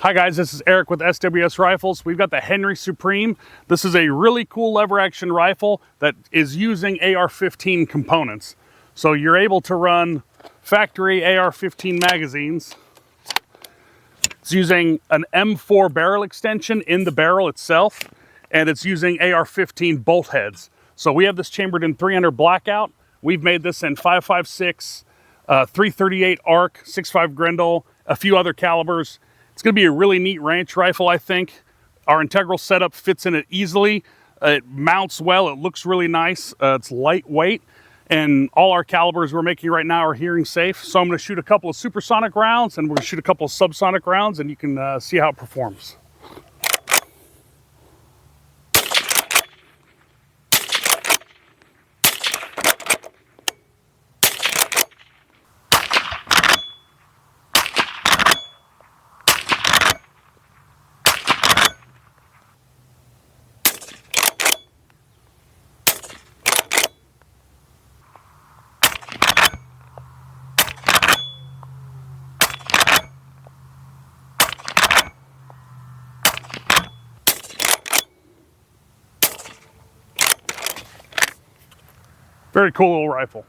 Hi guys, this is Eric with SWS Rifles. We've got the Henry Supreme. This is a really cool lever action rifle that is using AR-15 components. So you're able to run factory AR-15 magazines. It's using an M4 barrel extension in the barrel itself, and it's using AR-15 bolt heads. So we have this chambered in 300 blackout. We've made this in 5.56, 338 ARC, 6.5 Grendel, a few other calibers. It's going to be a really neat ranch rifle, I think. Our integral setup fits in it easily. It mounts well. It looks really nice. It's lightweight. And all our calibers we're making right now are hearing safe. So I'm going to shoot a couple of supersonic rounds, and we're going to shoot a couple of subsonic rounds, and you can see how it performs. Very cool little rifle.